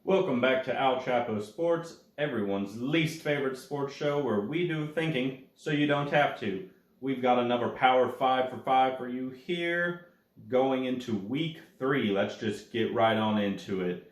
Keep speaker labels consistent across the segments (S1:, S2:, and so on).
S1: Welcome back to Al Chapo Sports, everyone's least favorite sports show where we do thinking so you don't have to. We've got another Power 5 for 5 for you here going into week 3. Let's just get right on into it.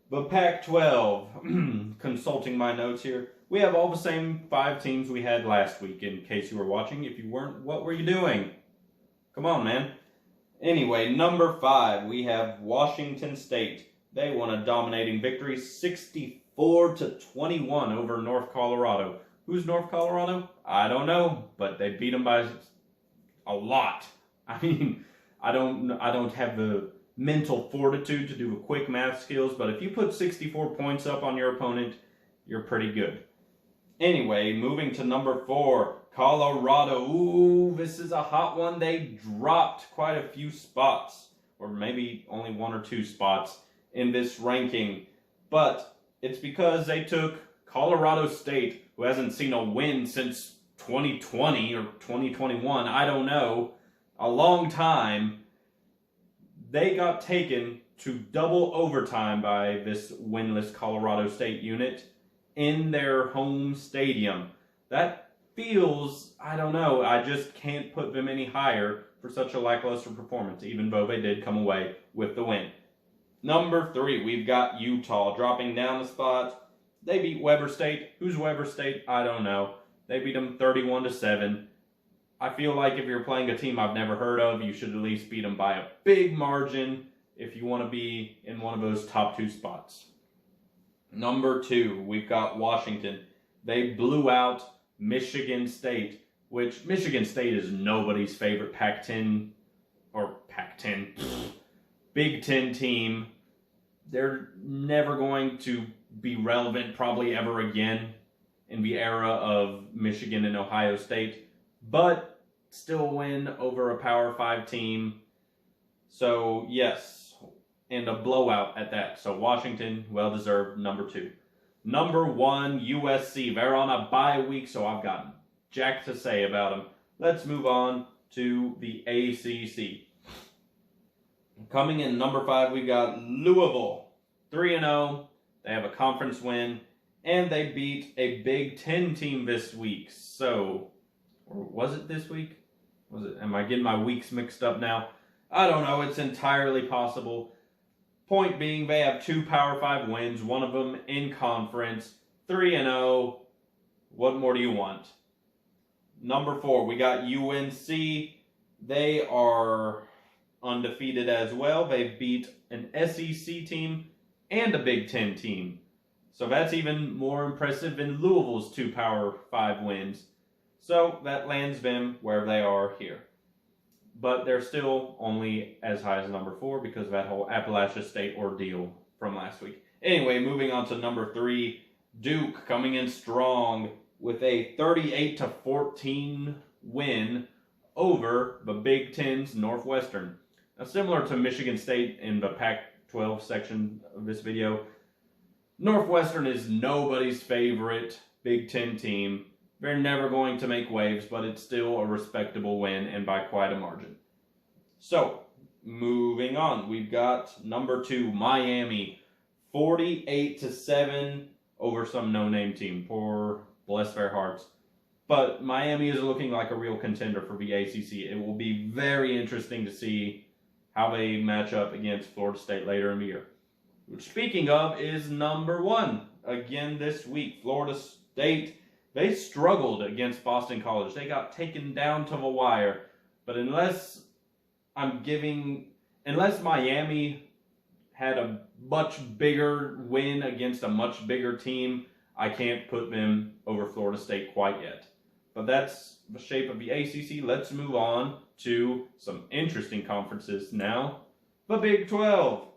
S1: But Pac-12, consulting my notes here, we have all the same 5 teams we had last week in case you were watching. If you weren't, what were you doing? Come on, man. Anyway, number 5, we have Washington State. They won a dominating victory, 64-21 over North Colorado. Who's North Colorado? I don't know, but they beat them by a lot. I mean, I don't have the mental fortitude to do a quick math skills, but if you put 64 points up on your opponent, you're pretty good. Anyway, moving to number 4, Colorado. Ooh, this is a hot one. They dropped quite a few spots, or maybe only 1 or 2 spots in this ranking, but it's because they took Colorado State, who hasn't seen a win since 2020 or 2021, I don't know, a long time. They got taken to double overtime by this winless Colorado State unit in their home stadium. That feels, I don't know, I just can't put them any higher for such a lackluster performance, even though they did come away with the win. Number 3, we've got Utah dropping down a spot. They beat Weber State. Who's Weber State? I don't know. They beat them 31-7. I feel like if you're playing a team I've never heard of, you should at least beat them by a big margin if you want to be in one of those top 2 spots. Number 2, we've got Washington. They blew out Michigan State, which Michigan State is nobody's favorite Pac-10 or Pac-10 Big Ten team. They're never going to be relevant probably ever again in the era of Michigan and Ohio State, but still win over a Power 5 team. So yes, and a blowout at that. So Washington, well-deserved, number 2. Number 1, USC. They're on a bye week, so I've got jack to say about them. Let's move on to the ACC. Coming in number 5, we got Louisville, 3-0. They have a conference win, and they beat a Big Ten team this week. So, or was it this week? Was it? Am I getting my weeks mixed up now? I don't know. It's entirely possible. Point being, they have 2 Power 5 wins, one of them in conference, 3-0. What more do you want? Number 4, we got UNC. They are undefeated as well. They beat an SEC team and a Big Ten team. So that's even more impressive than Louisville's 2 Power 5 wins. So that lands them where they are here. But they're still only as high as number 4 because of that whole Appalachia State ordeal from last week. Anyway, moving on to number 3, Duke coming in strong with a 38-14 win over the Big Ten's Northwestern. Now, similar to Michigan State in the Pac-12 section of this video, Northwestern is nobody's favorite Big Ten team. They're never going to make waves, but it's still a respectable win and by quite a margin. So, moving on, we've got number 2, Miami, 48-7 over some no-name team. Poor, bless their hearts. But Miami is looking like a real contender for the ACC. It will be very interesting to see how they match up against Florida State later in the year. Which, speaking of, is number 1. Again this week, Florida State, they struggled against Boston College. They got taken down to the wire. But unless Miami had a much bigger win against a much bigger team, I can't put them over Florida State quite yet. But that's the shape of the ACC. Let's move on to some interesting conferences now. The Big 12.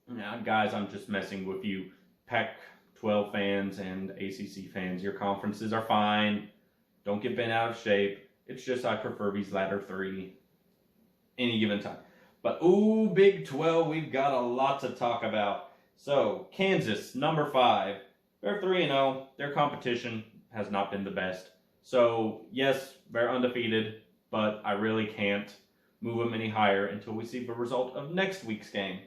S1: Now, guys, I'm just messing with you Pac-12 fans and ACC fans. Your conferences are fine. Don't get bent out of shape. It's just I prefer these latter 3 any given time. But, ooh, Big 12, we've got a lot to talk about. So, Kansas, number 5. They're 3-0. Their competition has not been the best. So, yes, they're undefeated, but I really can't move them any higher until we see the result of next week's game.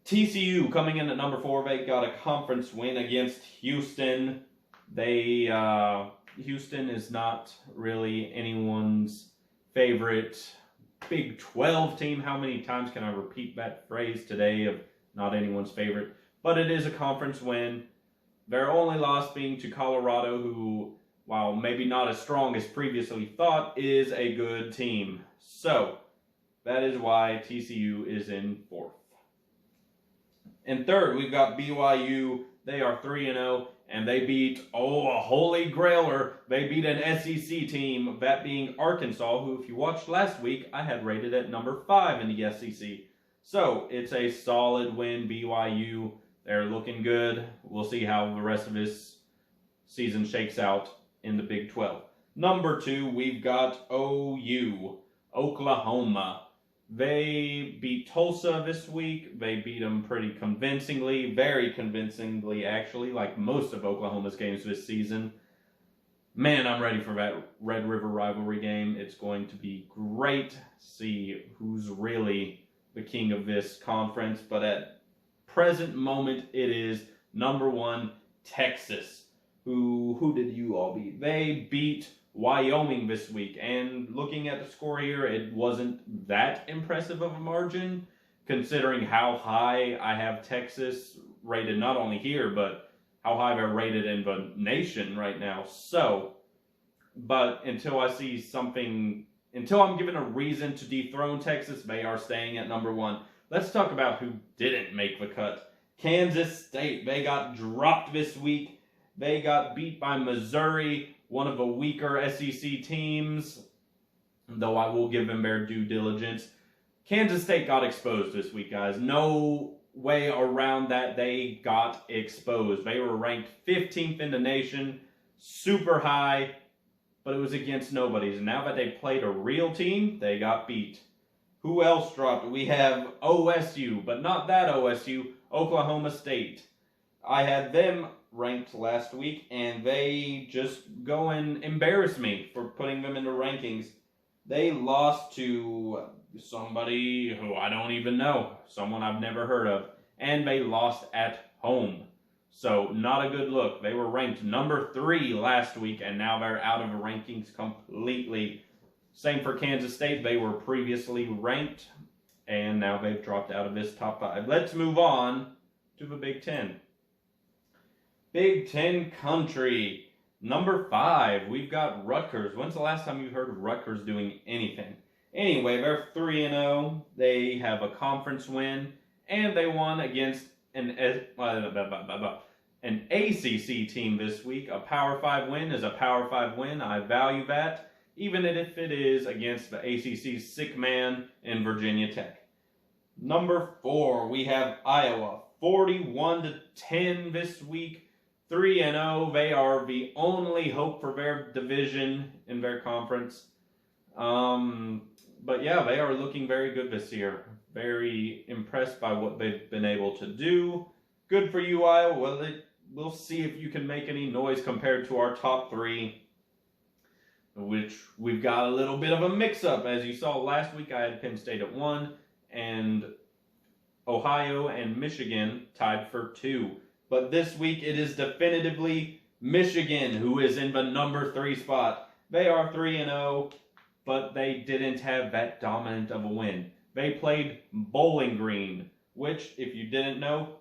S1: TCU coming in at number 4. They got a conference win against Houston. Houston is not really anyone's favorite Big 12 team. How many times can I repeat that phrase today of not anyone's favorite? But it is a conference win. Their only loss being to Colorado, who, while maybe not as strong as previously thought, is a good team. So, that is why TCU is in 4th. In 3rd, we've got BYU. They are 3-0, and they beat, a holy grailer. They beat an SEC team, that being Arkansas, who, if you watched last week, I had rated at number 5 in the SEC. So, it's a solid win, BYU. They're looking good. We'll see how the rest of this season shakes out in the Big 12. Number 2, we've got OU, Oklahoma. They beat Tulsa this week. They beat them pretty convincingly, very convincingly actually, like most of Oklahoma's games this season. Man, I'm ready for that Red River rivalry game. It's going to be great. See who's really the king of this conference. But at present moment, it is number 1, Texas. Who did you all beat? They beat Wyoming this week, and looking at the score here, it wasn't that impressive of a margin, considering how high I have Texas rated, not only here, but how high they're rated in the nation right now. So, but until I see something, until I'm given a reason to dethrone Texas, they are staying at number 1. Let's talk about who didn't make the cut. Kansas State, they got dropped this week. They got beat by Missouri, one of the weaker SEC teams, though I will give them their due diligence. Kansas State got exposed this week, guys. No way around that. They got exposed. They were ranked 15th in the nation, super high, but it was against nobodies. And now that they played a real team, they got beat. Who else dropped? We have OSU, but not that OSU, Oklahoma State. I had them ranked last week, and they just go and embarrass me for putting them in the rankings. They lost to somebody who I don't even know, someone I've never heard of, and they lost at home. So, not a good look. They were ranked number 3 last week, and now they're out of the rankings completely. Same for Kansas State. They were previously ranked, and now they've dropped out of this top 5. Let's move on to the Big 10. Big 10 country. Number 5, we've got Rutgers. When's the last time you heard of Rutgers doing anything? Anyway, they're 3-0. They have a conference win, and they won against an ACC team this week. A Power-5 win is a Power-5 win. I value that, even if it is against the ACC's sick man in Virginia Tech. Number 4, we have Iowa. 41-10 this week. 3-0. They are the only hope for their division in their conference. But yeah, they are looking very good this year. Very impressed by what they've been able to do. Good for you, Iowa. Well, we'll see if you can make any noise compared to our top 3, which we've got a little bit of a mix-up. As you saw last week, I had Penn State at 1, and Ohio and Michigan tied for 2. But this week, it is definitively Michigan who is in the number 3 spot. They are 3-0, but they didn't have that dominant of a win. They played Bowling Green, which, if you didn't know,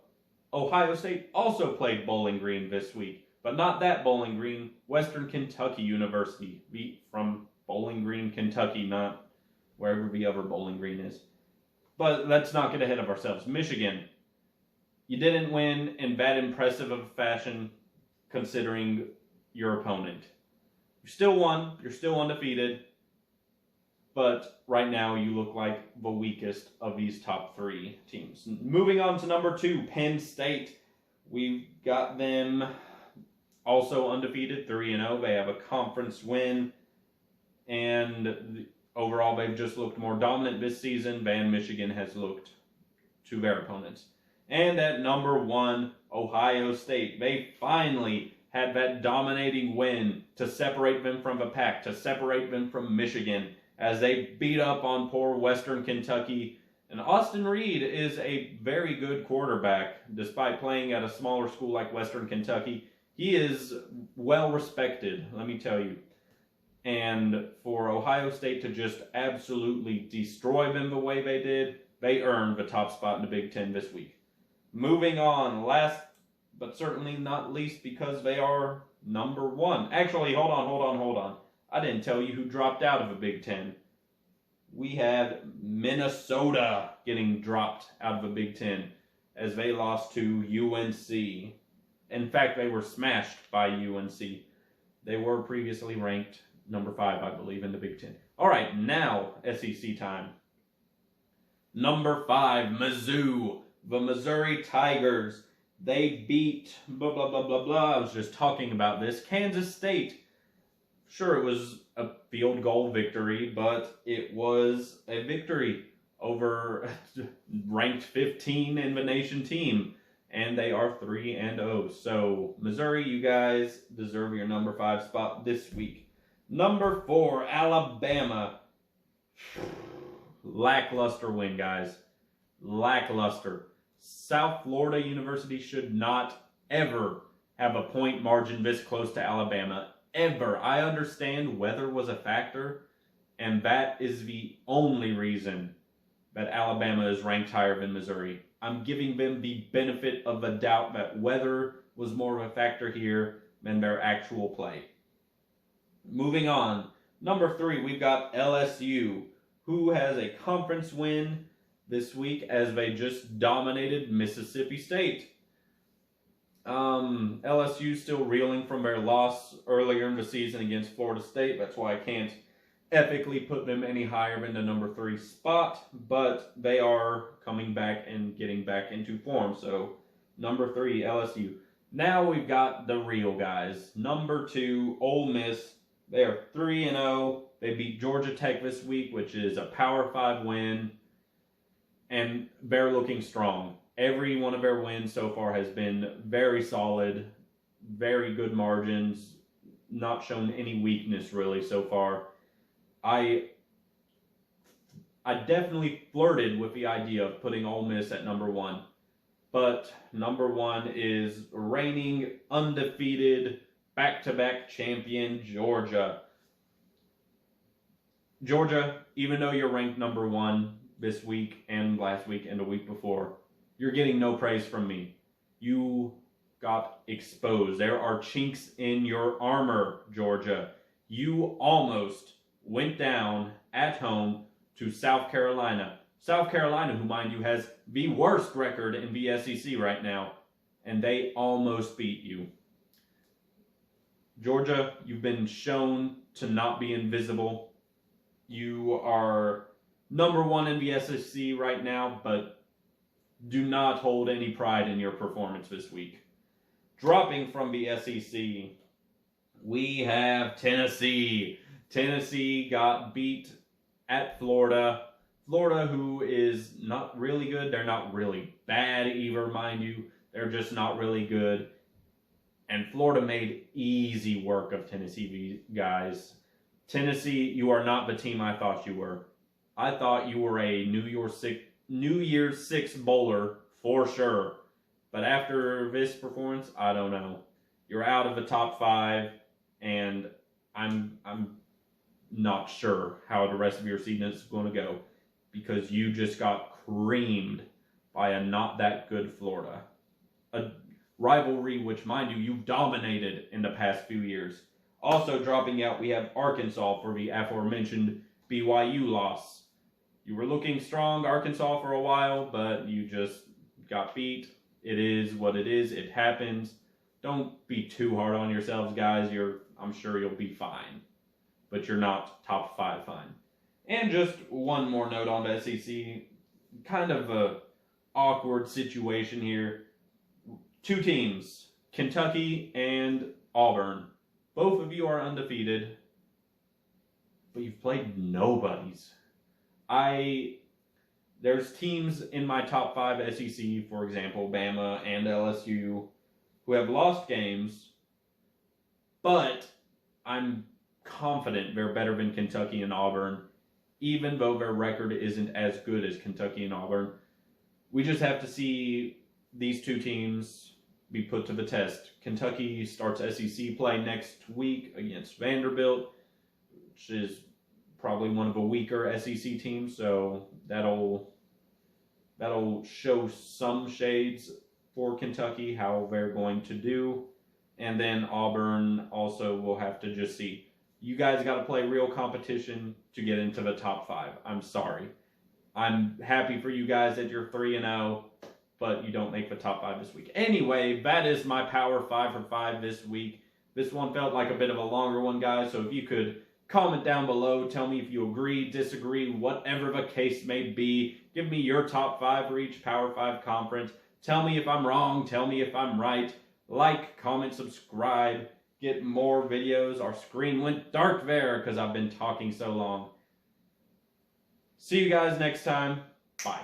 S1: Ohio State also played Bowling Green this week. But not that Bowling Green, Western Kentucky University, beat from Bowling Green, Kentucky, not wherever the other Bowling Green is. But let's not get ahead of ourselves. Michigan. You didn't win in that impressive of a fashion considering your opponent. You still won. You're still undefeated. But right now you look like the weakest of these top 3 teams. Moving on to number 2, Penn State. We've got them also undefeated, 3-0. They have a conference win. And overall they've just looked more dominant this season than Michigan has looked to their opponents. And at number 1, Ohio State. They finally had that dominating win to separate them from the pack, to separate them from Michigan, as they beat up on poor Western Kentucky. And Austin Reed is a very good quarterback, despite playing at a smaller school like Western Kentucky. He is well respected, let me tell you. And for Ohio State to just absolutely destroy them the way they did, they earned the top spot in the Big Ten this week. Moving on, last but certainly not least, because they are number one. Actually, hold on. I didn't tell you who dropped out of the Big Ten. We had Minnesota getting dropped out of the Big Ten as they lost to UNC. In fact, they were smashed by UNC. They were previously ranked number 5, I believe, in the Big Ten. All right, now SEC time. Number 5, Mizzou. The Missouri Tigers. They beat blah, blah, blah, blah, blah. I was just talking about this. Kansas State. Sure, it was a field goal victory, but it was a victory over ranked 15 in the nation team. And they are 3-0. So, Missouri, you guys deserve your number 5 spot this week. Number 4, Alabama. Lackluster win, guys. Lackluster. South Florida University should not ever have a point margin this close to Alabama. Ever. I understand weather was a factor, and that is the only reason that Alabama is ranked higher than Missouri. I'm giving them the benefit of the doubt that weather was more of a factor here than their actual play. Moving on. Number 3, we've got LSU, who has a conference win this week as they just dominated Mississippi State. LSU still reeling from their loss earlier in the season against Florida State. That's why I can't epically put them any higher than the number 3 spot, but they are coming back and getting back into form. So, number 3, LSU. Now we've got the real guys. Number 2, Ole Miss. They are 3-0. They beat Georgia Tech this week, which is a Power-5 win, and they're looking strong. Every one of their wins so far has been very solid, very good margins, not shown any weakness really so far. I definitely flirted with the idea of putting Ole Miss at number 1, but number 1 is reigning undefeated back-to-back champion Georgia. Georgia, even though you're ranked number 1 this week and last week and the week before, you're getting no praise from me. You got exposed. There are chinks in your armor, Georgia. You almost went down at home to South Carolina. South Carolina, who, mind you, has the worst record in the SEC right now, and they almost beat you. Georgia, you've been shown to not be invisible. You are number 1 in the SEC right now, but do not hold any pride in your performance this week. Dropping from the SEC, we have Tennessee. Tennessee got beat at Florida. Florida, who is not really good. They're not really bad either, mind you. They're just not really good. And Florida made easy work of Tennessee, guys. Tennessee, you are not the team I thought you were. I thought you were a New Year's Six bowler for sure. But after this performance, I don't know. You're out of the top 5, and I'm not sure how the rest of your season is going to go, because you just got creamed by a not that good Florida. A rivalry which, mind you, you've dominated in the past few years. Also dropping out, we have Arkansas for the aforementioned BYU loss. You were looking strong, Arkansas, for a while, but you just got beat. It is what it is. It happens. Don't be too hard on yourselves, guys. I'm sure you'll be fine, but you're not top 5 fine. And just one more note on the SEC. Kind of a awkward situation here. 2 teams, Kentucky and Auburn. Both of you are undefeated, but you've played nobodies. There's teams in my top 5 SEC, for example, Bama and LSU, who have lost games, but I'm confident they're better than Kentucky and Auburn. even though their record isn't as good as Kentucky and Auburn. We just have to see these two teams be put to the test. Kentucky starts SEC play next week against Vanderbilt, which is probably one of the weaker SEC teams, so that'll show some shades for Kentucky, how they're going to do. And then Auburn also will have to just see. You guys got to play real competition to get into the top 5. I'm sorry. I'm happy for you guys that you're 3-0, but you don't make the top 5 this week. Anyway, that is my Power 5 for 5 this week. This one felt like a bit of a longer one, guys, so if you could comment down below, tell me if you agree, disagree, whatever the case may be. Give me your top 5 for each Power 5 conference. Tell me if I'm wrong, tell me if I'm right. Like, comment, subscribe, get more videos. Our screen went dark there because I've been talking so long. See you guys next time. Bye.